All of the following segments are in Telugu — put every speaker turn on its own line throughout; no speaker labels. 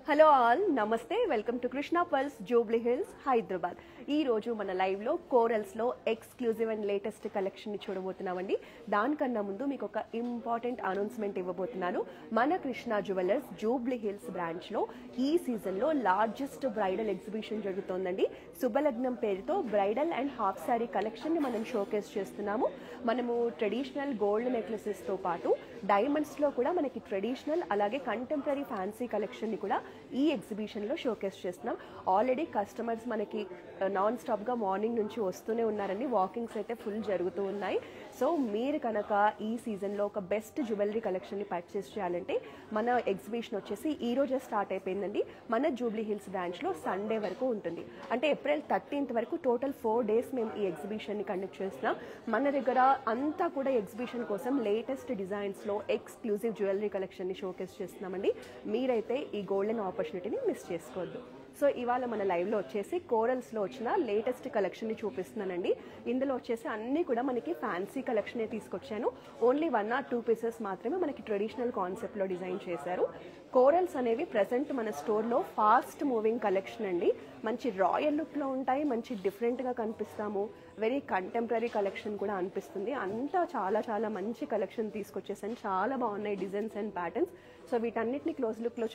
హలో ఆల్ నమస్తే welcome to Krishna pulse Jubilee hills Hyderabad. ఈ రోజు మన లైవ్ లో కోరల్స్ లో ఎక్స్క్లూజివ్ అండ్ లేటెస్ట్ కలెక్షన్ ని చూడబోతున్నామండి. దానికన్నా ముందు మీకు ఒక ఇంపార్టెంట్ అనౌన్స్మెంట్ ఇవ్వబోతున్నాను. మన Krishna jewellers Jubilee hills branch లో ఈ సీజన్ లో లార్జెస్ట్ బ్రైడల్ ఎగ్జిబిషన్ జరుగుతోందండి. శుభలగ్నం పేరుతో bridal and half sorry collection ని మనం షోకేస్ చేస్తున్నాము. మనము ట్రెడిషనల్ గోల్డ్ నెక్లెసెస్ తో పాటు డైమండ్స్ లో కూడా మనకి ట్రెడిషనల్ అలాగే కంటెంపరీ ఫ్యాన్సీ కలెక్షన్ ని కూడా ఈ ఎగ్జిబిషన్ లో షోకేస్ చేస్తున్నాం. ఆల్రెడీ కస్టమర్స్ మనకి నాన్ స్టాప్ గా మార్నింగ్ నుంచి వస్తూనే ఉన్నారండి. వాకింగ్స్ అయితే ఫుల్ జరుగుతూ ఉన్నాయి. సో మీరు కనుక ఈ సీజన్ లో ఒక బెస్ట్ జ్యువెలరీ కలెక్షన్ ని పర్చేస్ చేయాలంటే మన ఎగ్జిబిషన్ వచ్చేసి ఈ రోజే స్టార్ట్ అయిపోయిందండి. మన జూబ్లీ హిల్స్ బ్రాంచ్ లో సండే వరకు ఉంటుంది. అంటే ఏప్రిల్ 13th వరకు టోటల్ 4 days మేము ఈ ఎగ్జిబిషన్ ని కండక్ట్ చేస్తున్నాం. మన దగ్గర అంతా కూడా ఎగ్జిబిషన్ కోసం లేటెస్ట్ డిజైన్స్ లో ఎక్స్క్లూజివ్ జ్యువెలరీ కలెక్షన్ ని షోకేస్ చేస్తున్నామండి. మీరైతే ఈ గోల్డెన్ ఆపర్చునిటీని మిస్ చేసుకోవద్దు. సో ఇవాళ మన లైవ్లో వచ్చేసి కోరల్స్లో వచ్చిన లేటెస్ట్ కలెక్షన్ని చూపిస్తున్నానండి. ఇందులో వచ్చేసి అన్నీ కూడా మనకి ఫ్యాన్సీ కలెక్షనే తీసుకొచ్చాను. ఓన్లీ 1 or 2 pieces మాత్రమే మనకి ట్రెడిషనల్ కాన్సెప్ట్లో డిజైన్ చేశారు. కోరల్స్ అనేవి ప్రజెంట్ మన స్టోర్లో ఫాస్ట్ మూవింగ్ కలెక్షన్ అండి. మంచి రాయల్ లుక్లో ఉంటాయి, మంచి డిఫరెంట్గా కనిపిస్తాము. వెరీ కంటెంపరీ కలెక్షన్ కూడా అనిపిస్తుంది. అంతా చాలా చాలా మంచి కలెక్షన్ తీసుకొచ్చేసాను. చాలా బాగున్నాయి డిజైన్స్ అండ్ ప్యాటర్న్స్. సో వీటన్నిటిని క్లోజ్ లుక్లో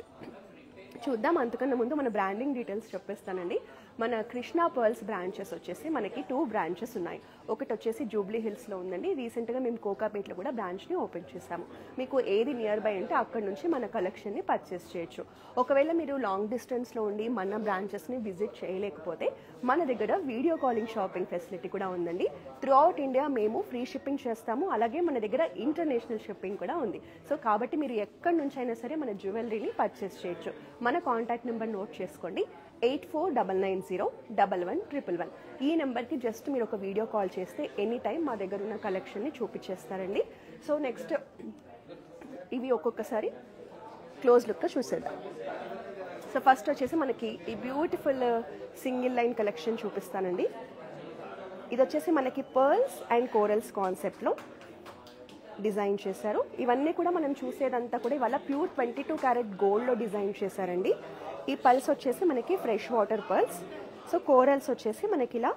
చూద్దాం. అంతకన్నా ముందు మన బ్రాండింగ్ డీటెయిల్స్ చెప్పేస్తానండి. మన కృష్ణ పర్ల్స్ బ్రాంచెస్ వచ్చేసి మనకి 2 branches ఉన్నాయి. ఒకటి వచ్చేసి జూబ్లీ హిల్స్లో ఉందండి. రీసెంట్గా మేము కోకాపేట్లో కూడా బ్రాంచ్ని ఓపెన్ చేశాము. మీకు ఏది నియర్ బై అంటే అక్కడ నుంచి మన కలెక్షన్ని పర్చేస్ చేయొచ్చు. ఒకవేళ మీరు లాంగ్ డిస్టెన్స్లో ఉండి మన బ్రాంచెస్ని విజిట్ చేయలేకపోతే మన దగ్గర వీడియో కాలింగ్ షాపింగ్ ఫెసిలిటీ కూడా ఉందండి. త్రూ అవుట్ ఇండియా మేము ఫ్రీ షిప్పింగ్ చేస్తాము. అలాగే మన దగ్గర ఇంటర్నేషనల్ షిప్పింగ్ కూడా ఉంది. సో కాబట్టి మీరు ఎక్కడి నుంచి అయినా సరే మన జ్యువెలరీని పర్చేస్ చేయొచ్చు. మన కాంటాక్ట్ నెంబర్ నోట్ చేసుకోండి, 8499011111. ఈ నెంబర్కి జస్ట్ మీరు ఒక వీడియో కాల్ చేస్తే ఎనీ టైం మా దగ్గర ఉన్న కలెక్షన్ని చూపించేస్తారండి. సో నెక్స్ట్ ఇవి ఒక్కొక్కసారి క్లోజ్ లుక్గా చూసేద్దాం. సో ఫస్ట్ వచ్చేసి మనకి ఈ బ్యూటిఫుల్ సింగిల్ లైన్ కలెక్షన్ చూపిస్తానండి. ఇది వచ్చేసి మనకి పర్ల్స్ అండ్ కోరల్స్ కాన్సెప్ట్లో డిజైన్ చేశారు. ఇవన్నీ కూడా మనం చూసేదంతా కూడా ఇవాళ ప్యూర్ 22 క్యారెట్ గోల్డ్లో డిజైన్ చేశారండి. ఈ పర్ల్స్ వచ్చేసి మనకి fresh water pearls. So corals వచ్చేసి మనకి ఇలా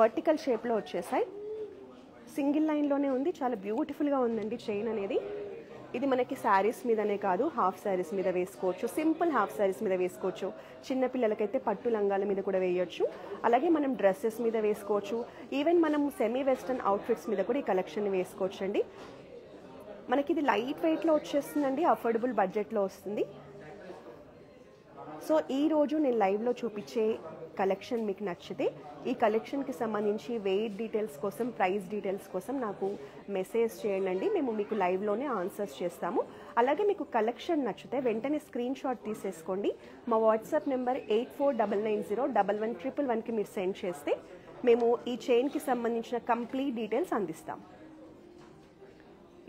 వర్టికల్ షేప్లో వచ్చేసాయి. సింగిల్ లైన్లోనే ఉంది. చాలా బ్యూటిఫుల్గా ఉందండి చైన్ అనేది. ఇది మనకి శారీస్ మీదనే కాదు, హాఫ్ శారీస్ మీద వేసుకోవచ్చు, సింపుల్ హాఫ్ శారీస్ మీద వేసుకోవచ్చు. చిన్నపిల్లలకైతే పట్టు లంగాల మీద కూడా వేయొచ్చు. అలాగే మనం డ్రెస్సెస్ మీద వేసుకోవచ్చు. ఈవెన్ మనం సెమీ వెస్టర్న్ అవుట్ఫిట్స్ మీద కూడా ఈ కలెక్షన్ వేసుకోవచ్చు అండి. మనకి ఇది లైట్ వెయిట్లో వచ్చేస్తుందండి, అఫోర్డబుల్ బడ్జెట్లో వస్తుంది. సో ఈరోజు నేను లైవ్లో చూపించే కలెక్షన్ మీకు నచ్చితే ఈ కలెక్షన్కి సంబంధించి వెయిట్ డీటెయిల్స్ కోసం, ప్రైస్ డీటెయిల్స్ కోసం నాకు మెసేజ్ చేయండి. మేము మీకు లైవ్లోనే ఆన్సర్స్ చేస్తాము. అలాగే మీకు కలెక్షన్ నచ్చితే వెంటనే స్క్రీన్ షాట్ తీసేసుకోండి. మా వాట్సాప్ నెంబర్ 8499011111కి మీరు సెండ్ చేస్తే మేము ఈ చైన్కి సంబంధించిన కంప్లీట్ డీటెయిల్స్ అందిస్తాం.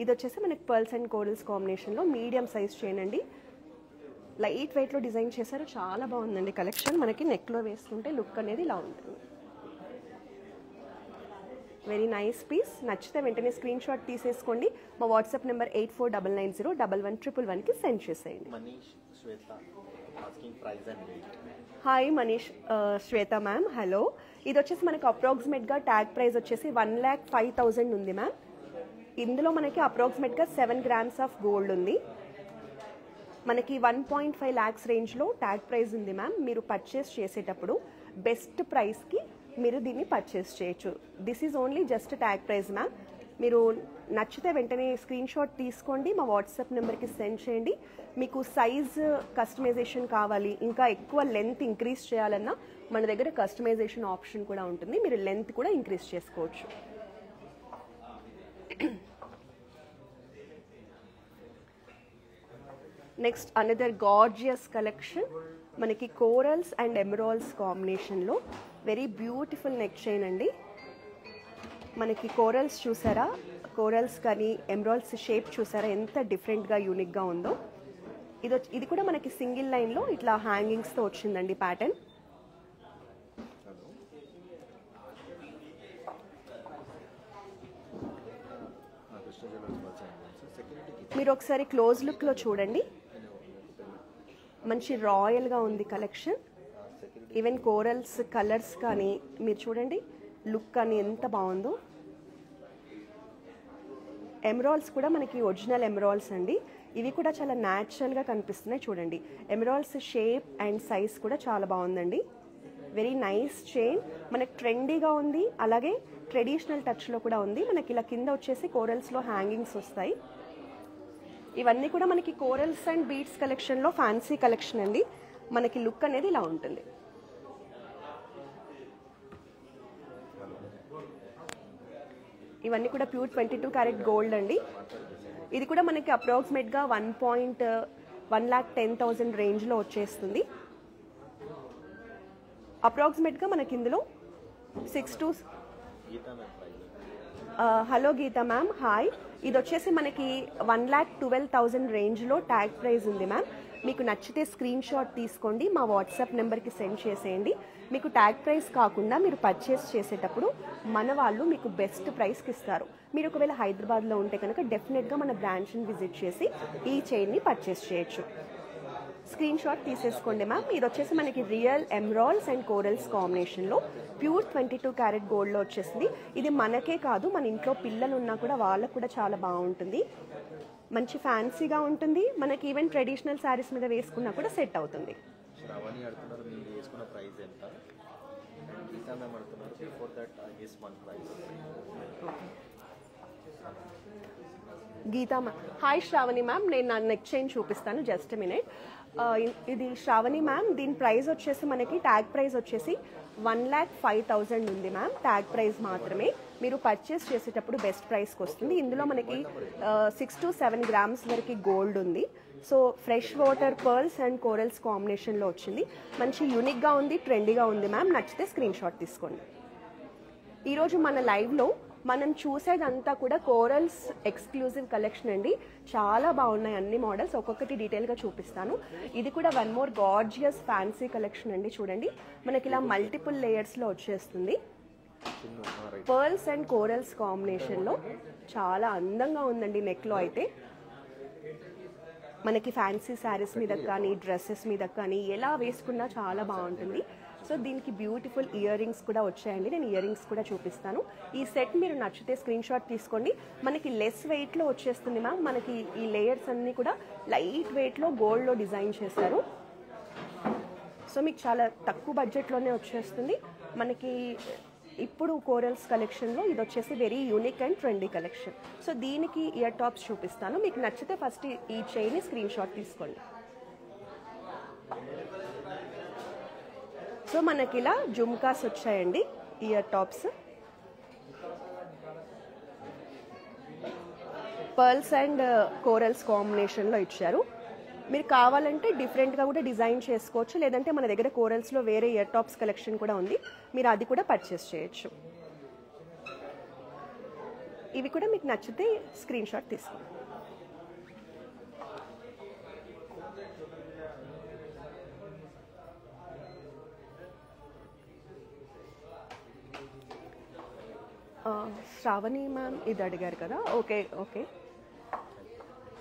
ఇది వచ్చేసి మనకి పర్ల్స్ అండ్ కోరల్స్ కాంబినేషన్లో మీడియం సైజ్ చైన్ అండి. లైట్ వెయిట్లో డిజైన్ చేశారు. చాలా బాగుందండి కలెక్షన్. మనకి నెక్లో వేసుకుంటే లుక్ అనేది ఇలా ఉంటుంది. Very nice piece. నచ్చితే వెంటనే స్క్రీన్ షాట్ తీసేసుకోండి. మా వాట్సాప్ నెంబర్ 8499011111కి సెండ్ చేసేయండి. Hi Manish, Shweta ma'am, hello. ఇది వచ్చేసి మనకి అప్రాక్సిమేట్గా ట్యాగ్ ప్రైస్ వచ్చేసి 1,05,000 ఉంది మ్యామ్. ఇందులో మనకి అప్రాక్సిమేట్గా 7 grams ఆఫ్ గోల్డ్ ఉంది. మనకి 1.5 lakhs రేంజ్లో ట్యాగ్ ప్రైస్ ఉంది మ్యామ్. మీరు పర్చేస్ చేసేటప్పుడు బెస్ట్ ప్రైస్కి మీరు దీన్ని పర్చేస్ చేయొచ్చు. This is only just tag price ma'am. మీరు నచ్చితే వెంటనే స్క్రీన్ షాట్ తీసుకోండి, మా వాట్సాప్ నెంబర్కి సెండ్ చేయండి. మీకు సైజ్ కస్టమైజేషన్ కావాలి, ఇంకా ఎక్కువ లెంత్ ఇంక్రీజ్ చేయాలన్నా మన దగ్గర కస్టమైజేషన్ ఆప్షన్ కూడా ఉంటుంది. మీరు లెంత్ కూడా ఇంక్రీజ్ చేసుకోవచ్చు. Next another gorgeous collection. మనకి కోరల్స్ అండ్ ఎమరాల్డ్స్ కాంబినేషన్లో వెరీ బ్యూటిఫుల్ నెక్ చైన్ అండి. మనకి కోరల్స్ చూసారా, కోరల్స్ కానీ ఎమరాల్డ్స్ షేప్ చూసారా ఎంత డిఫరెంట్గా యూనిక్గా ఉందో. ఇది కూడా మనకి సింగిల్ లైన్లో ఇట్లా హ్యాంగింగ్స్తో వచ్చిందండి ప్యాటర్న్. మీరు ఒకసారి క్లోజ్ లుక్లో చూడండి. మంచి రాయల్గా ఉంది కలెక్షన్. ఈవెన్ కోరల్స్ కలర్స్ కానీ మీరు చూడండి, లుక్ కానీ ఎంత బాగుందో. ఎమరాల్డ్స్ కూడా మనకి ఒరిజినల్ ఎమరాల్డ్స్ అండి. ఇవి కూడా చాలా న్యాచురల్గా కనిపిస్తున్నాయి చూడండి. ఎమరాల్డ్స్ షేప్ అండ్ సైజ్ కూడా చాలా బాగుందండి. వెరీ నైస్ చైన్, మనకి ట్రెండీగా ఉంది, అలాగే ట్రెడిషనల్ టచ్లో కూడా ఉంది. మనకి ఇలా కింద వచ్చేసి కోరల్స్లో హ్యాంగింగ్స్ వస్తాయి. ఇవన్నీ కూడా మనకి కోరల్స్ అండ్ బీడ్స్ కలెక్షన్లో ఫ్యాన్సీ కలెక్షన్ అండి. మనకి లుక్ అనేది ఇలా ఉంటుంది. ఇవన్నీ కూడా ప్యూర్ 22 క్యారెట్ గోల్డ్ అండి. ఇది కూడా మనకి అప్రాక్సిమేట్గా 1,10,000 రేంజ్లో వచ్చేస్తుంది. అప్రాక్సిమేట్గా మనకి ఇందులో 6 to hello Geetha ma'am, hi. ఇది వచ్చేసి మనకి 1,12,000 రేంజ్లో ట్యాగ్ ప్రైస్ ఉంది మ్యామ్. మీకు నచ్చితే స్క్రీన్ షాట్ తీసుకోండి, మా వాట్సాప్ నెంబర్కి సెండ్ చేసేయండి. మీకు ట్యాగ్ ప్రైస్ కాకుండా మీరు పర్చేస్ చేసేటప్పుడు మన వాళ్ళు మీకు బెస్ట్ ప్రైస్కి ఇస్తారు. మీరు ఒకవేళ హైదరాబాద్లో ఉంటే కనుక డెఫినెట్గా మన బ్రాంచ్ని విజిట్ చేసి ఈ చైన్ని పర్చేస్ చేయొచ్చు. స్క్రీన్ షాట్ తీసేసుకోండి మ్యామ్. ఇది వచ్చేసి మనకి రియల్ ఎమరాల్డ్స్ అండ్ కోరల్స్ కాంబినేషన్లో ప్యూర్ 22 క్యారెట్ గోల్డ్లో వచ్చేసింది. ఇది మనకే కాదు, మన ఇంట్లో పిల్లలు ఉన్నా కూడా వాళ్ళకు కూడా చాలా బాగుంటుంది. మంచి ఫ్యాన్సీగా ఉంటుంది. మనకి ఈవెన్ ట్రెడిషనల్ శారీస్ మీద వేసుకున్నా కూడా సెట్ అవుతుంది. Geetha ma'am, hi Shravani ma'am. నేను నా నెక్ చైన్ చూపిస్తాను, జస్ట్ మినిట్. ఇది శ్రావణి మ్యామ్, దీని ప్రైస్ వచ్చేసి మనకి ట్యాగ్ ప్రైస్ వచ్చేసి 1,05,000 ఉంది మ్యామ్. ట్యాగ్ ప్రైస్ మాత్రమే. మీరు పర్చేస్ చేసేటప్పుడు బెస్ట్ ప్రైస్కి వస్తుంది. ఇందులో మనకి 6 to 7 grams వరకు గోల్డ్ ఉంది. So fresh water pearls and corals కాంబినేషన్లో వచ్చింది. మంచి యూనిక్గా ఉంది, ట్రెండీగా ఉంది మ్యామ్. నచ్చితే స్క్రీన్ షాట్ తీసుకోండి. ఈరోజు మన లైవ్లో మనం చూసేదంతా కూడా కోరల్స్ ఎక్స్క్లూజివ్ కలెక్షన్ అండి. చాలా బాగున్నాయి అన్ని మోడల్స్, ఒక్కొక్కటి డీటెయిల్గా చూపిస్తాను. ఇది కూడా one more gorgeous fancy collection అండి. చూడండి, మనకి ఇలా మల్టిపుల్ లేయర్స్లో వచ్చేస్తుంది. పర్ల్స్ అండ్ కోరల్స్ కాంబినేషన్లో చాలా అందంగా ఉందండి. నెక్లో అయితే మనకి ఫ్యాన్సీ శారీస్ మీద కానీ డ్రెస్సెస్ మీద కానీ ఎలా వేసుకున్నా చాలా బాగుంటుంది. సో దీనికి బ్యూటిఫుల్ ఇయర్ రింగ్స్ కూడా వచ్చాయండి. నేను ఇయర్ రింగ్స్ కూడా చూపిస్తాను. ఈ సెట్ మీరు నచ్చితే స్క్రీన్ షాట్ తీసుకోండి. మనకి లెస్ వెయిట్లో వచ్చేస్తుంది మ్యామ్. మనకి ఈ లేయర్స్ అన్నీ కూడా లైట్ వెయిట్లో గోల్డ్లో డిజైన్ చేశారు. సో మీకు చాలా తక్కువ బడ్జెట్లోనే వచ్చేస్తుంది. మనకి ఇప్పుడు కోరల్స్ కలెక్షన్లో ఇది వచ్చేసి very unique and trendy collection. So దీనికి ఇయర్ టాప్స్ చూపిస్తాను. మీకు నచ్చితే ఫస్ట్ ఈ చైన్ని స్క్రీన్ షాట్ తీసుకోండి. సో మనకి ఇలా జుమ్కాస్ వచ్చాయండి, ear tops. Pearls and corals కాంబినేషన్లో ఇచ్చారు. మీరు కావాలంటే డిఫరెంట్గా కూడా డిజైన్ చేసుకోవచ్చు, లేదంటే మన దగ్గర కోరల్స్లో వేరే ఇయర్ టాప్స్ కలెక్షన్ కూడా ఉంది, మీరు అది కూడా పర్చేస్ చేయొచ్చు. ఇవి కూడా మీకు నచ్చితే స్క్రీన్ షాట్ తీసుకోండి. శ్రావణి మ్యామ్ ఇది అడిగారు కదా, okay okay.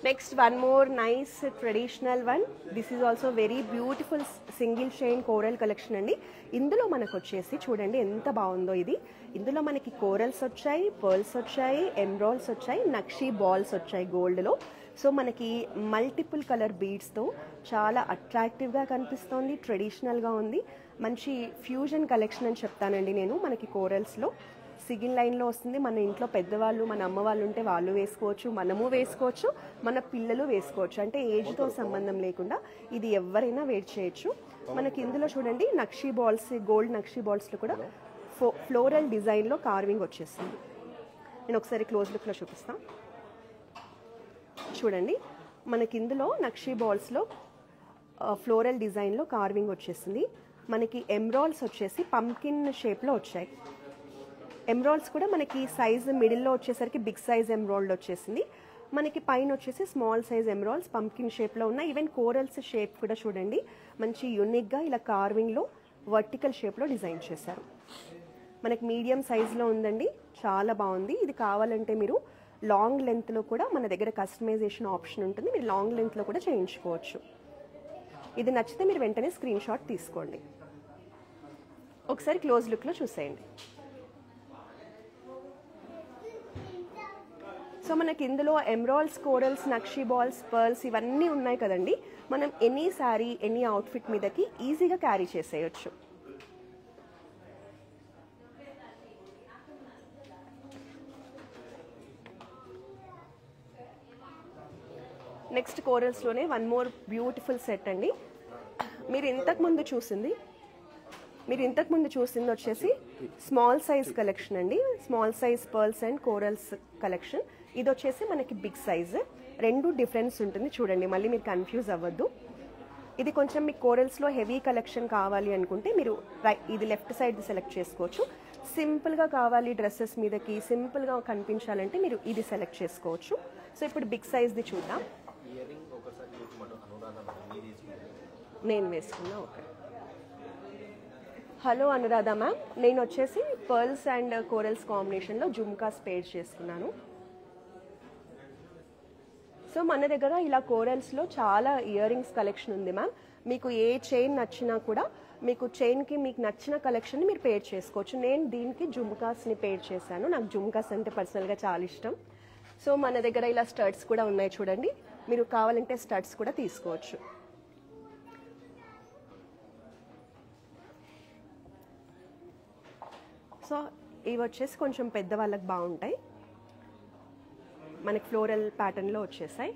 Next one more nice traditional one. This is also very beautiful single chain coral collection అండి. ఇందులో మనకు వచ్చేసి చూడండి ఎంత బాగుందో ఇది. ఇందులో మనకి కోరల్స్ వచ్చాయి, పర్ల్స్ వచ్చాయి, ఎమరాల్డ్స్ వచ్చాయి, నక్షీ బాల్స్ వచ్చాయి గోల్డ్లో. సో మనకి మల్టిపుల్ కలర్ బీడ్స్తో చాలా అట్రాక్టివ్గా కనిపిస్తోంది, ట్రెడిషనల్గా ఉంది. మంచి ఫ్యూజన్ కలెక్షన్ అని చెప్తానండి నేను. మనకి కోరల్స్లో సిగిల్ లైన్లో వస్తుంది. మన ఇంట్లో పెద్దవాళ్ళు, మన అమ్మ వాళ్ళు ఉంటే వాళ్ళు వేసుకోవచ్చు, మనము వేసుకోవచ్చు, మన పిల్లలు వేసుకోవచ్చు. అంటే ఏజ్తో సంబంధం లేకుండా ఇది ఎవరైనా వేర్ చేయొచ్చు. మనకి ఇందులో చూడండి నక్షీ బాల్స్, గోల్డ్ నక్షీ బాల్స్లో కూడా ఫ్లోరల్ డిజైన్లో కార్వింగ్ వచ్చేస్తుంది. నేను ఒకసారి క్లోజ్ లుక్లో చూపిస్తాను. చూడండి మనకి ఇందులో నక్షీ బాల్స్లో ఫ్లోరల్ డిజైన్లో కార్వింగ్ వచ్చేసింది. మనకి ఎమరాల్డ్స్ వచ్చేసి పంకిన్ షేప్లో వచ్చాయి. ఎమరాల్డ్స్ కూడా మనకి సైజ్ మిడిల్లో వచ్చేసరికి బిగ్ సైజ్ ఎమరాల్డ్ వచ్చేసింది. మనకి పైన వచ్చేసి స్మాల్ సైజ్ ఎమరాల్డ్స్ పంకిన్ షేప్లో ఉన్నాయి. ఈవెన్ కోరల్స్ షేప్ కూడా చూడండి మంచి యూనిక్గా ఇలా కార్వింగ్లో వర్టికల్ షేప్లో డిజైన్ చేశారు. మనకి మీడియం సైజ్లో ఉందండి, చాలా బాగుంది. ఇది కావాలంటే మీరు లాంగ్ లెంత్లో కూడా మన దగ్గర కస్టమైజేషన్ ఆప్షన్ ఉంటుంది, మీరు లాంగ్ లెంత్లో కూడా చేయించుకోవచ్చు. ఇది నచ్చితే మీరు వెంటనే స్క్రీన్ షాట్ తీసుకోండి. ఒకసారి క్లోజ్ లుక్లో చూసేయండి. సో మనకి ఇందులో emeralds, corals, nakshi balls, pearls ఇవన్నీ ఉన్నాయి కదండి. మనం ఎనీ శారీ, ఎనీ అవుట్ఫిట్ మీదకి ఈజీగా క్యారీ చేసేయచ్చు. నెక్స్ట్ కోరల్స్లోనే వన్ మోర్ బ్యూటిఫుల్ సెట్ అండి. మీరు ఇంతకుముందు చూసింది వచ్చేసి స్మాల్ సైజ్ కలెక్షన్ అండి. Small size pearls and corals collection. ఇది వచ్చేసి మనకి బిగ్ సైజ్. రెండు డిఫరెన్స్ ఉంటుంది చూడండి, మళ్ళీ మీరు కన్ఫ్యూజ్ అవ్వద్దు. ఇది కొంచెం మీకు కోరల్స్లో హెవీ కలెక్షన్ కావాలి అనుకుంటే మీరు ఇది లెఫ్ట్ సైడ్ సెలెక్ట్ చేసుకోవచ్చు. సింపుల్గా కావాలి డ్రెస్సెస్ మీదకి, సింపుల్గా కనిపించాలంటే మీరు ఇది సెలెక్ట్ చేసుకోవచ్చు. సో ఇప్పుడు బిగ్ సైజ్ది చూద్దాం. నేను వేసుకున్నా. ఓకే. హలో అనురాధ మ్యామ్, నేను వచ్చేసి పర్ల్స్ అండ్ కోరల్స్ కాంబినేషన్లో జుమ్కాస్ పేర్ చేసుకున్నాను. సో మన దగ్గర ఇలా కోరల్స్లో చాలా ఇయర్ రింగ్స్ కలెక్షన్ ఉంది మ్యామ్. మీకు ఏ చైన్ నచ్చినా కూడా మీకు చైన్కి మీకు నచ్చిన కలెక్షన్ని మీరు పేర్ చేసుకోవచ్చు. నేను దీనికి జుమ్కాస్ని పేర్ చేశాను. నాకు జుమ్కాస్ అంటే పర్సనల్గా చాలా ఇష్టం. సో మన దగ్గర ఇలా స్టడ్స్ కూడా ఉన్నాయి చూడండి. మీరు కావాలంటే స్టడ్స్ కూడా తీసుకోవచ్చు. సో ఇవి వచ్చేసి కొంచెం పెద్దవాళ్ళకి బాగుంటాయి. మనకి ఫ్లోరల్ ప్యాటర్న్లో వచ్చేసాయి.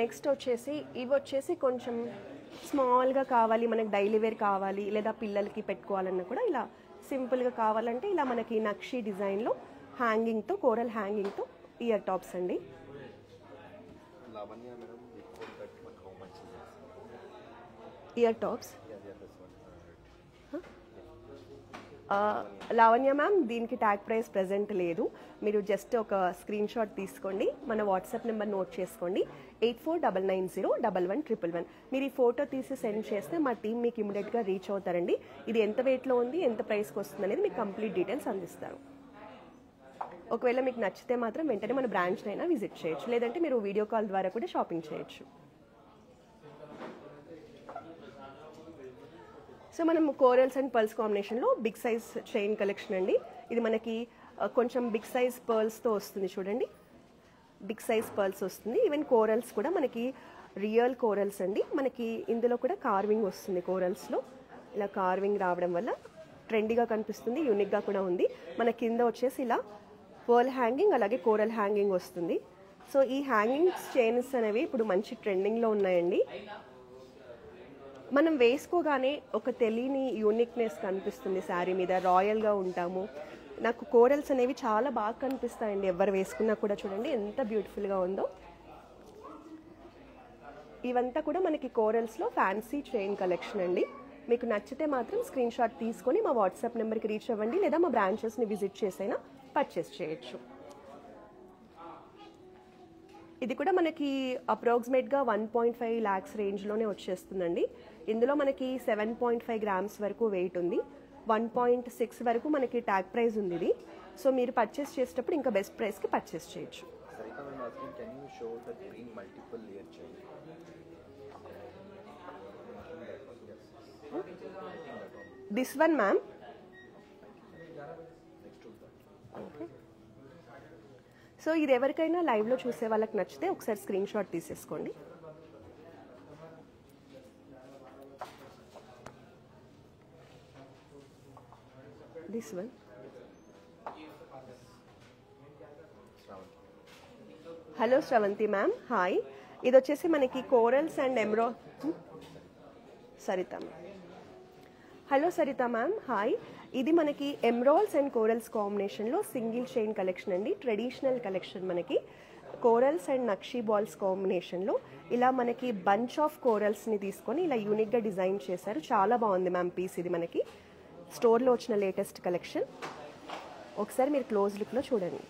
నెక్స్ట్ వచ్చేసి ఇవి వచ్చేసి కొంచెం స్మాల్గా కావాలి, మనకి డైలీ వేర్ కావాలి, లేదా పిల్లలకి పెట్టుకోవాలన్నా కూడా ఇలా సింపుల్గా కావాలంటే ఇలా మనకి నక్షీ డిజైన్లో హ్యాంగింగ్తో, కోరల్ హ్యాంగింగ్తో ఇయర్ టాప్స్ అండి. ఇయర్ టాప్స్ లావణ్య మ్యామ్, దీనికి ట్యాగ్ ప్రైస్ ప్రెజెంట్ లేదు. మీరు జస్ట్ ఒక స్క్రీన్ షాట్ తీసుకోండి, మన వాట్సాప్ నెంబర్ నోట్ చేసుకోండి, 8499011111. మీరు ఈ ఫోటో తీసి సెండ్ చేస్తే మా టీం మీకు ఇమీడియట్గా రీచ్ అవుతారండి. ఇది ఎంత వెయిట్లో ఉంది, ఎంత ప్రైస్కి వస్తుంది అనేది మీకు కంప్లీట్ డీటెయిల్స్ అందిస్తారు. ఒకవేళ మీకు నచ్చితే మాత్రం వెంటనే మన బ్రాంచ్నైనా విజిట్ చేయొచ్చు, లేదంటే మీరు వీడియో కాల్ ద్వారా కూడా షాపింగ్ చేయొచ్చు. సో మనం కోరల్స్ అండ్ పర్ల్స్ కాంబినేషన్లో బిగ్ సైజ్ చైన్ కలెక్షన్ అండి. ఇది మనకి కొంచెం బిగ్ సైజ్ పర్ల్స్తో వస్తుంది చూడండి. బిగ్ సైజ్ పర్ల్స్ వస్తుంది. ఈవెన్ కోరల్స్ కూడా మనకి రియల్ కోరల్స్ అండి. మనకి ఇందులో కూడా కార్వింగ్ వస్తుంది. కోరల్స్లో ఇలా కార్వింగ్ రావడం వల్ల ట్రెండీగా కనిపిస్తుంది, యూనిక్గా కూడా ఉంది. మన కింద వచ్చేసి ఇలా పర్ల్ హ్యాంగింగ్, అలాగే కోరల్ హ్యాంగింగ్ వస్తుంది. సో ఈ హ్యాంగింగ్స్ చైన్స్ అనేవి ఇప్పుడు మంచి ట్రెండింగ్లో ఉన్నాయండి. మనం వేసుకోగానే ఒక తెలియని యూనిక్నెస్ కనిపిస్తుంది శారీ మీద, రాయల్గా ఉంటాము. నాకు కోరల్స్ అనేవి చాలా బాగా కనిపిస్తాయండి, ఎవరు వేసుకున్నా కూడా. చూడండి ఎంత బ్యూటిఫుల్గా ఉందో. ఇవంతా కూడా మనకి కోరల్స్లో ఫ్యాన్సీ చైన్ కలెక్షన్ అండి. మీకు నచ్చితే మాత్రం స్క్రీన్ షాట్ తీసుకొని మా వాట్సాప్ నెంబర్కి రీచ్ అవ్వండి, లేదా మా బ్రాంచెస్ని విజిట్ చేసైనా పర్చేస్ చేయొచ్చు. ఇది కూడా మనకి అప్రాక్సిమేట్గా 1.5 lakhs రేంజ్లోనే వచ్చేస్తుందండి. ఇందులో మనకి 7.5 grams వరకు వెయిట్ ఉంది. 1.6 వరకు మనకి ట్యాగ్ ప్రైస్ ఉంది ఇది. సో మీరు పర్చేస్ చేసేటప్పుడు ఇంకా బెస్ట్ ప్రైస్కి పర్చేస్ చేయొచ్చు. This one ma'am. Okay. So ఇది ఎవరికైనా లైవ్లో చూసే వాళ్ళకి నచ్చితే ఒకసారి స్క్రీన్ షాట్ తీసేసుకోండి. This one. Hello Sravanthi ma'am, hi. ఇది వచ్చేసి మనకి corals and Saritha ma'am. Hello Saritha ma'am, hi. ఇది మనకి ఎమరాల్డ్స్ అండ్ కోరల్స్ కాంబినేషన్లో సింగిల్ చైన్ కలెక్షన్ అండి. Traditional collection. మనకి కోరల్స్ అండ్ నక్షీ బాల్స్ కాంబినేషన్లో ఇలా మనకి బంచ్ ఆఫ్ కోరల్స్ని తీసుకొని ఇలా యూనిక్గా డిజైన్ చేశారు. చాలా బాగుంది మ్యామ్ పీస్. ఇది మనకి స్టోర్లో వచ్చిన లేటెస్ట్ కలెక్షన్. ఒకసారి మీరు క్లోజ్ లుక్లో చూడండి.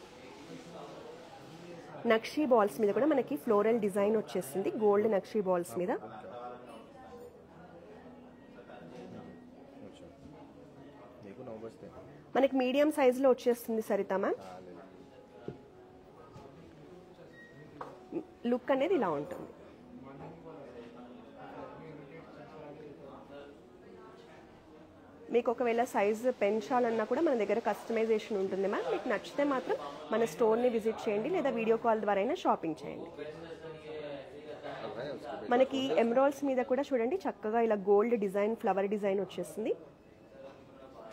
నక్షీ బాల్స్ మీద కూడా మనకి ఫ్లోరల్ డిజైన్ వచ్చేసింది, గోల్డ్ నక్షీ బాల్స్ మీద. మనకి మీడియం సైజులో వచ్చేస్తుంది సరిత మ్యామ్. లుక్ అనేది ఇలా ఉంటుంది. మీకు ఒకవేళ సైజు పెంచాలన్నా కూడా మన దగ్గర కస్టమైజేషన్ ఉంటుంది మ్యామ్. మీకు నచ్చితే మాత్రం మన స్టోర్ని విజిట్ చేయండి లేదా వీడియో కాల్ ద్వారా అయినా షాపింగ్ చేయండి. మనకి ఎమరాల్డ్స్ మీద కూడా చూడండి చక్కగా ఇలా గోల్డ్ డిజైన్, ఫ్లవర్ డిజైన్ వచ్చేస్తుంది.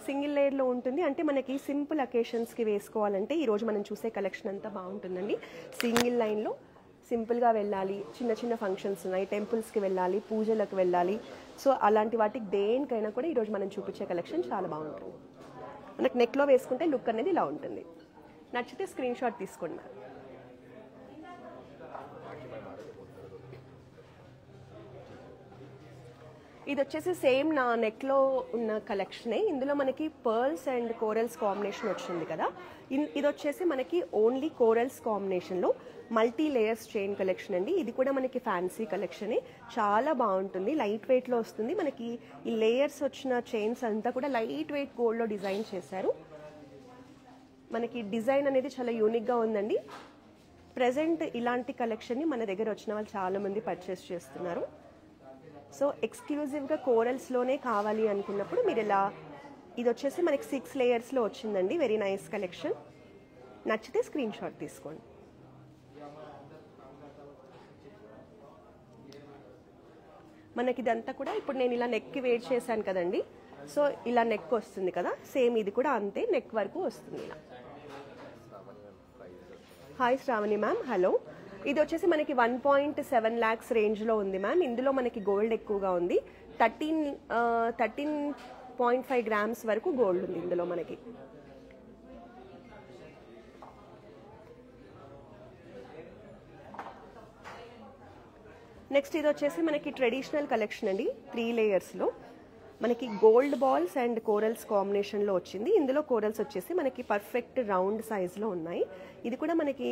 సింగిల్ లేయర్లో ఉంటుంది. అంటే మనకి సింపుల్ అకేషన్స్కి వేసుకోవాలంటే ఈరోజు మనం చూసే కలెక్షన్ అంతా బాగుంటుందండి. సింగిల్ లైన్లో సింపుల్గా వెళ్ళాలి, చిన్న చిన్న ఫంక్షన్స్ ఉన్నాయి, టెంపుల్స్కి వెళ్ళాలి, పూజలకు వెళ్ళాలి. సో అలాంటి వాటికి దేనికైనా కూడా ఈరోజు మనం చూపించే కలెక్షన్ చాలా బాగుంటుంది. మనకు నెక్లో వేసుకుంటే లుక్ అనేది ఇలా ఉంటుంది. నచ్చితే స్క్రీన్ షాట్ తీసుకోండి. ఇది వచ్చేసి సేమ్ నా నెక్లో ఉన్న కలెక్షనే. ఇందులో మనకి పర్ల్స్ అండ్ కోరల్స్ కాంబినేషన్ వచ్చింది కదా. ఇది వచ్చేసి మనకి ఓన్లీ కోరల్స్ కాంబినేషన్లో మల్టీ లేయర్స్ చైన్ కలెక్షన్ అండి. ఇది కూడా మనకి ఫ్యాన్సీ కలెక్షనే, చాలా బాగుంటుంది. లైట్ వెయిట్లో వస్తుంది. మనకి ఈ లేయర్స్ వచ్చిన చైన్స్ అంతా కూడా లైట్ వెయిట్ గోల్డ్లో డిజైన్ చేశారు. మనకి డిజైన్ అనేది చాలా యూనిక్గా ఉందండి. ప్రజెంట్ ఇలాంటి కలెక్షన్ని మన దగ్గర వచ్చిన వాళ్ళు చాలామంది పర్చేస్ చేస్తున్నారు. సో ఎక్స్క్లూజివ్గా కోరల్స్లోనే కావాలి అనుకున్నప్పుడు మీరు ఇలా, ఇది వచ్చేసి మనకి 6 లేయర్స్లో వచ్చిందండి. Very nice collection. నచ్చితే స్క్రీన్ షాట్ తీసుకోండి. మనకి ఇదంతా కూడా ఇప్పుడు నేను ఇలా నెక్కి వేట్ చేశాను కదండి. సో ఇలా నెక్ వస్తుంది కదా, సేమ్ ఇది కూడా అంతే, నెక్ వరకు వస్తుంది ఇలా. Hi Shravani ma'am, hello. ఇది వచ్చేసి మనకి 1.7 lakhs రేంజ్లో ఉంది మ్యామ్. ఇందులో మనకి గోల్డ్ ఎక్కువగా ఉంది. 13.5 grams వరకు గోల్డ్ ఉంది ఇందులో మనకి. నెక్స్ట్ ఇది వచ్చేసి మనకి ట్రెడిషనల్ కలెక్షన్ అండి. 3 లేయర్స్లో మనకి గోల్డ్ బాల్స్ అండ్ కోరల్స్ కాంబినేషన్లో వచ్చింది. ఇందులో కోరల్స్ వచ్చేసి మనకి పర్ఫెక్ట్ రౌండ్ సైజ్లో ఉన్నాయి. ఇది కూడా మనకి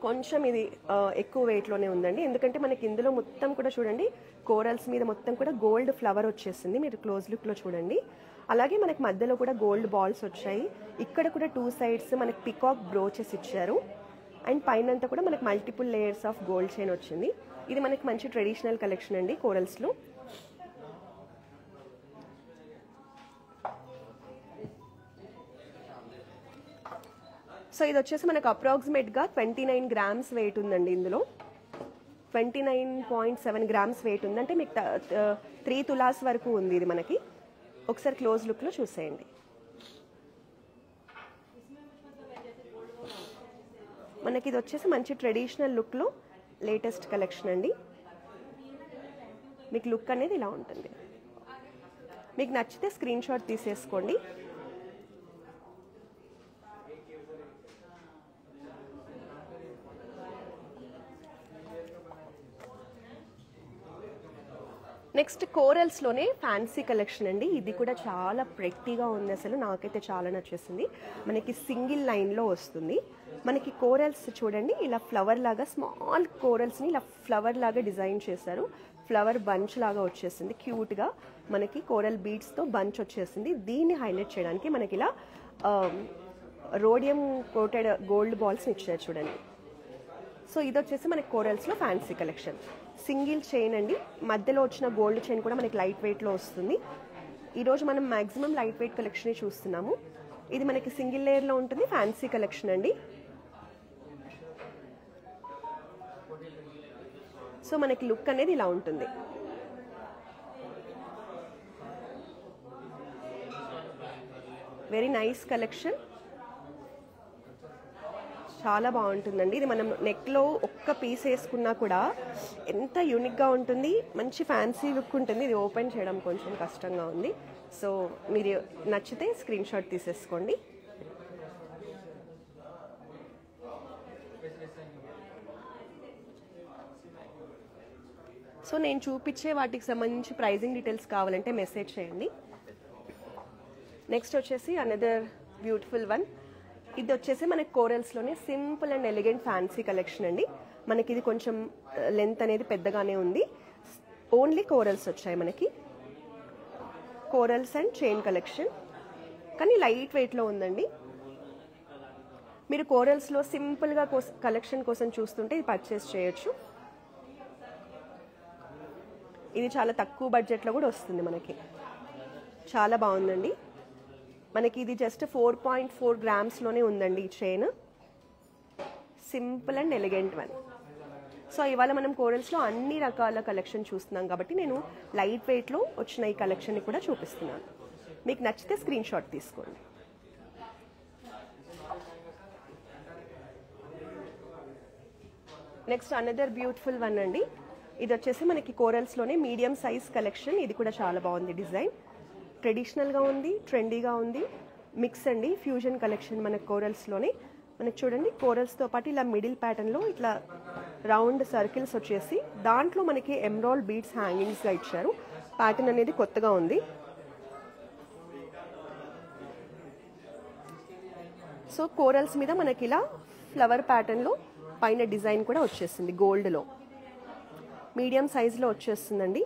కొంచెం ఇది ఎక్కువ వెయిట్లోనే ఉందండి. ఎందుకంటే మనకి ఇందులో మొత్తం కూడా చూడండి కోరల్స్ మీద మొత్తం కూడా గోల్డ్ ఫ్లవర్ వచ్చేసింది. మీరు క్లోజ్ లుక్లో చూడండి. అలాగే మనకి మధ్యలో కూడా గోల్డ్ బాల్స్ వచ్చాయి. ఇక్కడ కూడా 2 sides మనకి పికాక్ బ్రోచెస్ ఇచ్చారు. అండ్ పైనంతా కూడా మనకి multiple layers of gold chain వచ్చింది. ఇది మనకి మంచి ట్రెడిషనల్ కలెక్షన్ అండి కోరల్స్లో. సో ఇది వచ్చేసి మనకు అప్రాక్సిమేట్గా 29 grams వెయిట్ ఉందండి. ఇందులో 29.7 grams వెయిట్ ఉంది. అంటే మీకు 3 తులాస్ వరకు ఉంది ఇది మనకి. ఒకసారి క్లోజ్ లుక్లో చూసేయండి. మనకి ఇది వచ్చేసి మంచి ట్రెడిషనల్ లుక్లో లేటెస్ట్ కలెక్షన్ అండి. మీకు లుక్ అనేది ఇలా ఉంటుంది. మీకు నచ్చితే స్క్రీన్ షాట్ తీసేసుకోండి. నెక్స్ట్ కోరల్స్లోనే ఫ్యాన్సీ కలెక్షన్ అండి. ఇది కూడా చాలా ప్రెట్టీగా ఉంది. అసలు నాకైతే చాలా నచ్చేసింది. మనకి సింగిల్ లైన్లో వస్తుంది. మనకి కోరల్స్ చూడండి ఇలా ఫ్లవర్ లాగా, స్మాల్ కోరల్స్ని ఇలా ఫ్లవర్ లాగా డిజైన్ చేశారు. ఫ్లవర్ బంచ్ లాగా వచ్చేసింది క్యూట్గా. మనకి కోరల్ బీడ్స్తో బంచ్ వచ్చేసింది. దీన్ని హైలైట్ చేయడానికి మనకి ఇలా రోడియం కోటెడ్ గోల్డ్ బాల్స్ని ఇచ్చారు చూడండి. సో ఇది వచ్చేసి మనకి కోరల్స్లో ఫ్యాన్సీ కలెక్షన్. సింగిల్ చైన్ అండి. మధ్యలో వచ్చిన గోల్డ్ చైన్ కూడా మనకి లైట్ వెయిట్లో వస్తుంది. ఈరోజు మనం మ్యాక్సిమం లైట్ వెయిట్ కలెక్షనే చూస్తున్నాము. ఇది మనకి సింగిల్ లేయర్లో ఉంటుంది. ఫ్యాన్సీ కలెక్షన్ అండి. సో మనకి లుక్ అనేది ఇలా ఉంటుంది. వెరీ నైస్ కలెక్షన్, చాలా బాగుంటుందండి. ఇది మనం నెక్లో ఒక్క పీస్ వేసుకున్నా కూడా ఎంత యూనిక్గా ఉంటుంది. మంచి ఫ్యాన్సీ లుక్ ఉంటుంది. ఇది ఓపెన్ చేయడం కొంచెం కష్టంగా ఉంది. సో మీరు నచ్చితే స్క్రీన్ షాట్ తీసేసుకోండి. సో నేను చూపించే వాటికి సంబంధించి ప్రైజింగ్ డీటెయిల్స్ కావాలంటే మెసేజ్ చేయండి. నెక్స్ట్ వచ్చేసి అనదర్ బ్యూటిఫుల్ వన్. ఇది వచ్చేసి మనకి కోరల్స్లోనే simple and elegant fancy collection అండి. మనకి ఇది కొంచెం లెంత్ అనేది పెద్దగానే ఉంది. ఓన్లీ కోరల్స్ వచ్చాయి మనకి. కోరల్స్ అండ్ చైన్ కలెక్షన్, కానీ లైట్ వెయిట్లో ఉందండి. మీరు కోరల్స్లో సింపుల్గా కలెక్షన్ కోసం చూస్తుంటే ఇది పర్చేస్ చేయొచ్చు. ఇది చాలా తక్కువ బడ్జెట్లో కూడా వస్తుంది మనకి. చాలా బాగుందండి. మనకి ఇది జస్ట్ 4.4 గ్రామ్స్లోనే ఉందండి ఈ chain. Simple and elegant one. So ఇవాళ మనం కోరల్స్లో అన్ని రకాల కలెక్షన్ చూస్తున్నాం కాబట్టి నేను లైట్ వెయిట్లో వచ్చిన ఈ కలెక్షన్ని కూడా చూపిస్తున్నాను. మీకు నచ్చితే స్క్రీన్ షాట్ తీసుకోండి. నెక్స్ట్ అనదర్ బ్యూటిఫుల్ వన్ అండి. ఇది వచ్చేసి మనకి కోరల్స్లోనే మీడియం సైజ్ కలెక్షన్. ఇది కూడా చాలా బాగుంది. డిజైన్ ట్రెడిషనల్గా ఉంది, ట్రెండీగా ఉంది, మిక్స్ అండి. ఫ్యూజన్ కలెక్షన్ మనకి కోరల్స్లోనే. మనకి చూడండి కోరల్స్తో పాటు ఇలా మిడిల్ ప్యాటర్న్లో ఇట్లా రౌండ్ సర్కిల్స్ వచ్చేసి దాంట్లో మనకి ఎమ్రాల్డ్ బీడ్స్ హ్యాంగింగ్స్గా ఇచ్చారు. ప్యాటర్న్ అనేది కొత్తగా ఉంది. సో కోరల్స్ మీద మనకి ఇలా ఫ్లవర్ ప్యాటర్న్లో పైన డిజైన్ కూడా వచ్చేస్తుంది గోల్డ్లో. మీడియం సైజులో వచ్చేస్తుందండి.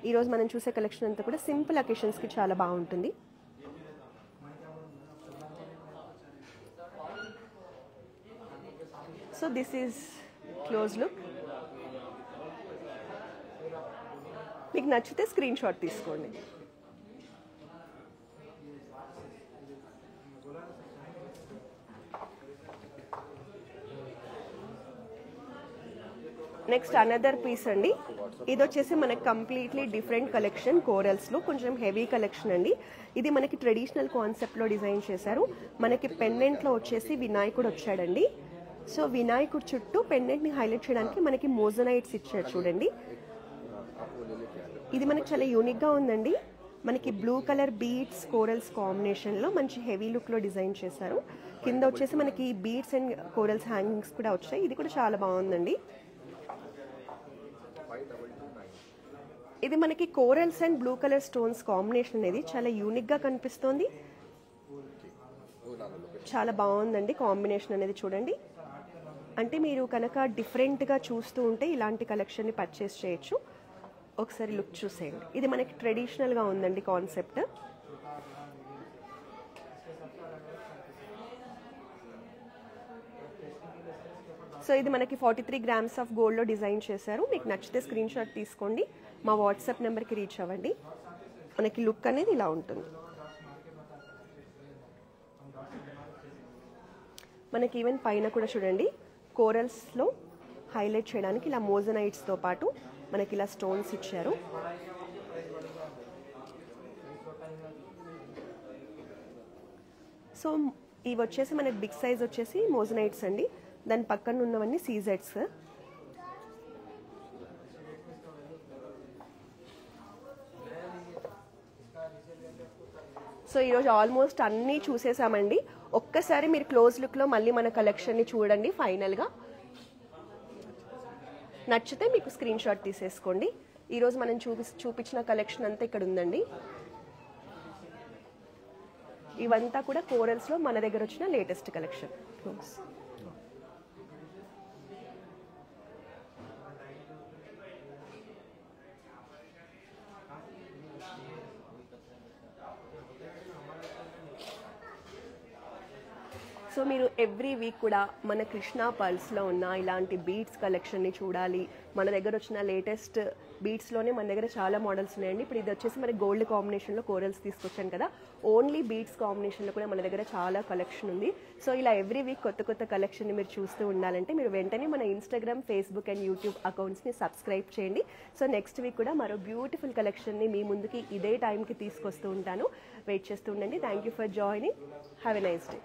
ఈరోజు మనం చూసే కలెక్షన్ అంతా కూడా సింపుల్ అకేషన్స్కి చాలా బాగుంటుంది. So this is close look. మీకు నచ్చితే స్క్రీన్ షాట్ తీసుకోండి. నెక్స్ట్ అనదర్ పీస్ అండి. ఇది వచ్చేసి మనకి కంప్లీట్లీ డిఫరెంట్ కలెక్షన్. కోరల్స్లో కొంచెం హెవీ కలెక్షన్ అండి. ఇది మనకి ట్రెడిషనల్ కాన్సెప్ట్లో డిజైన్ చేశారు. మనకి పెండెంట్లో వచ్చేసి వినాయకుడు వచ్చాడండి. సో వినాయకుడు చుట్టూ పెండెంట్ని హైలైట్ చేయడానికి మనకి మోజనైట్స్ ఇచ్చారు చూడండి. ఇది మనకి చాలా యూనిక్గా ఉందండి. మనకి బ్లూ కలర్ బీడ్స్ కోరల్స్ కాంబినేషన్లో మంచి హెవీ లుక్లో డిజైన్ చేశారు. కింద వచ్చేసి మనకి బీడ్స్ అండ్ కోరల్స్ హ్యాంగింగ్స్ కూడా వచ్చాయి. ఇది కూడా చాలా బాగుందండి. ఇది మనకి corals and blue colour stones combination అనేది చాలా యూనిక్గా కనిపిస్తోంది. చాలా బాగుందండి కాంబినేషన్ అనేది. చూడండి, అంటే మీరు కనుక డిఫరెంట్గా చూస్తూ ఉంటే ఇలాంటి కలెక్షన్ని పర్చేస్ చేయొచ్చు. ఒకసారి లుక్ చూసేయండి. ఇది మనకి ట్రెడిషనల్గా ఉందండి కాన్సెప్ట్. సో ఇది మనకి 43 గ్రామ్స్ ఆఫ్ గోల్డ్లో డిజైన్ చేశారు. మీకు నచ్చితే స్క్రీన్ షాట్ తీసుకోండి, మా వాట్సాప్ నెంబర్కి రీచ్ అవ్వండి. మనకి లుక్ అనేది ఇలా ఉంటుంది. మనకి ఈవెన్ పైన కూడా చూడండి కోరల్స్లో హైలైట్ చేయడానికి ఇలా మోజనైట్స్తో పాటు మనకి ఇలా స్టోన్స్ ఇచ్చారు. సో ఇవి వచ్చేసి మనకి బిగ్ సైజ్ వచ్చేసి మోజనైట్స్ అండి. దాని పక్కన ఉన్నవన్నీ సీజెడ్స్. సో ఈరోజు ఆల్మోస్ట్ అన్నీ చూసేసామండి. ఒక్కసారి మీరు క్లోజ్ లుక్లో మళ్ళీ మన కలెక్షన్ని చూడండి. ఫైనల్గా నచ్చితే మీకు స్క్రీన్ షాట్ తీసేసుకోండి. ఈరోజు మనం చూపించిన కలెక్షన్ అంతా ఇక్కడ ఉందండి. ఇవంతా కూడా కోరల్స్లో మన దగ్గర వచ్చిన లేటెస్ట్ కలెక్షన్. సో మీరు ఎవ్రీ వీక్ కూడా మన కృష్ణ పల్స్లో ఉన్న ఇలాంటి బీడ్స్ కలెక్షన్ని చూడాలి. మన దగ్గర వచ్చిన లేటెస్ట్ బీడ్స్లోనే మన దగ్గర చాలా మోడల్స్ ఉన్నాయండి. ఇప్పుడు ఇది వచ్చేసి మన గోల్డ్ కాంబినేషన్లో కోరల్స్ తీసుకొచ్చాను కదా. ఓన్లీ బీడ్స్ కాంబినేషన్లో కూడా మన దగ్గర చాలా కలెక్షన్ ఉంది. సో ఇలా ఎవ్రీ వీక్ కొత్త కొత్త కలెక్షన్ని మీరు చూస్తూ ఉండాలంటే మీరు వెంటనే మన ఇన్స్టాగ్రామ్, ఫేస్బుక్ అండ్ యూట్యూబ్ అకౌంట్స్ని సబ్స్క్రైబ్ చేయండి. సో నెక్స్ట్ వీక్ కూడా మరో బ్యూటిఫుల్ కలెక్షన్ని మీ ముందుకి ఇదే టైంకి తీసుకొస్తూ ఉంటాను. వెయిట్ చేస్తూ ఉండండి. Thank you for joining. Have a nice day.